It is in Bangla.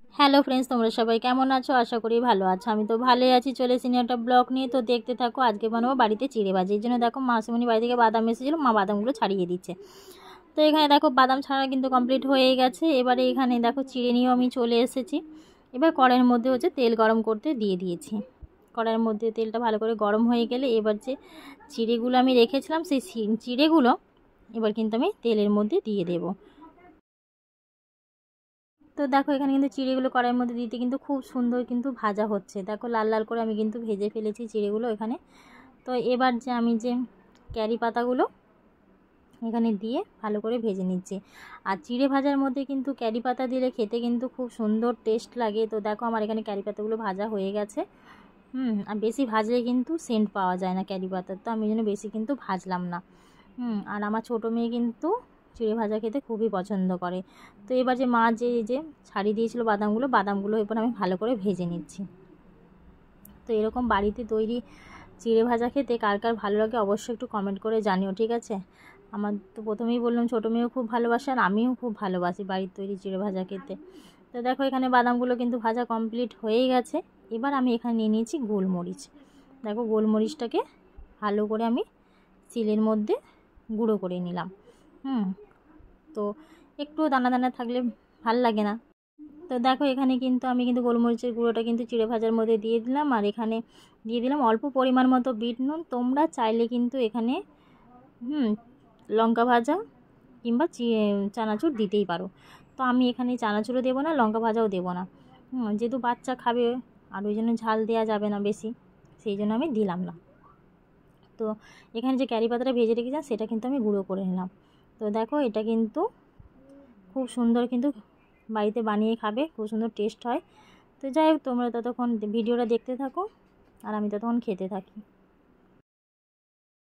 হ্যালো ফ্রেন্ডস, তোমরা সবাই কেমন আছো? আশা করি ভালো আছো। আমি তো ভালোই আছি। চলে এসেছি একটা ব্লগ নিয়ে। তো দেখতে থাকো। আজকে বানাবো বাড়িতে চিড়ে ভাজা। এই জন্য দেখো মাসিমণি বাড়ি থেকে বাদাম এসেছিলো, মা বাদামগুলো ছাড়িয়ে দিচ্ছে। তো এখানে দেখো বাদাম ছাড়া কিন্তু কমপ্লিট হয়ে গেছে। এবারে এখানে দেখো চিড়ে নিয়েও আমি চলে এসেছি। এবার কড়াইয়ের মধ্যে হচ্ছে তেল গরম করতে দিয়ে দিয়েছি। কড়াইয়ের মধ্যে তেলটা ভালো করে গরম হয়ে গেলে এবার যে চিড়েগুলো আমি রেখেছিলাম সেই চিড়েগুলো এবার কিন্তু আমি তেলের মধ্যে দিয়ে দেবো। তো দেখো এখানে কিন্তু চিড়েগুলো কড়াইয়ের মধ্যে দিতে কিন্তু খুব সুন্দর কিন্তু ভাজা হচ্ছে। দেখো লাল লাল করে আমি কিন্তু ভেজে ফেলেছি চিড়েগুলো এখানে। তো এবার যে আমি যে ক্যারি পাতাগুলো এখানে দিয়ে ভালো করে ভেজে নিচ্ছি। আর চিড়ে ভাজার মধ্যে কিন্তু ক্যারি পাতা দিলে খেতে কিন্তু খুব সুন্দর টেস্ট লাগে। তো দেখো আমার এখানে ক্যারি পাতাগুলো ভাজা হয়ে গেছে। আর বেশি ভাজলে কিন্তু সেন্ট পাওয়া যায় না ক্যারি পাতার, তো আমি জন্য বেশি কিন্তু ভাজলাম না। আর আমার ছোটো মেয়ে কিন্তু চিড়ে ভাজা খেতে খুবই পছন্দ করে। তো এবার যে মা যে ছাড়িয়ে দিয়েছিল বাদামগুলো এবার আমি ভালো করে ভেজে নিচ্ছি। তো এরকম বাড়িতে তৈরি চিড়ে ভাজা খেতে কার কার ভালো লাগে অবশ্যই একটু কমেন্ট করে জানিও, ঠিক আছে? আমার তো প্রথমেই বললাম ছোটো মেয়েও খুব ভালোবাসে আর আমিও খুব ভালোবাসি বাড়ির তৈরি চিড়ে ভাজা খেতে। তো দেখো এখানে বাদামগুলো কিন্তু ভাজা কমপ্লিট হয়েই গেছে। এবার আমি এখানে নিয়ে নিয়েছি গোলমরিচ। দেখো গোলমরিচটাকে ভালো করে আমি শিলের মধ্যে গুঁড়ো করে নিলাম। তো একটু দানা দানা থাকলে ভাল লাগে না। তো দেখো এখানে কিন্তু আমি কিন্তু গোলমরিচের গুঁড়োটা কিন্তু চিড়ে ভাজার মধ্যে দিয়ে দিলাম। আর এখানে দিয়ে দিলাম অল্প পরিমাণ মতো বিট নুন। তোমরা চাইলে কিন্তু এখানে লঙ্কা ভাজা কিংবা চানাচুর দিতেই পারো। তো আমি এখানে চানাচুরও দেবো না, লঙ্কা ভাজাও দেবো না। যেহেতু বাচ্চা খাবে আর ওই জন্য ঝাল দেওয়া যাবে না বেশি, সেই জন্য আমি দিলাম না। তো এখানে যে ক্যারি পাতাটা ভেজে রেখেছিলাম সেটা কিন্তু আমি গুঁড়ো করে নিলাম। তো দেখো এটা কিন্তু খুব সুন্দর কিন্তু বাড়িতে বানিয়ে খাবে, খুব সুন্দর টেস্ট হয়। তো যাই হোক তোমরা ততক্ষণ ভিডিওটা দেখতে থাকো আর আমি ততক্ষণ খেতে থাকি।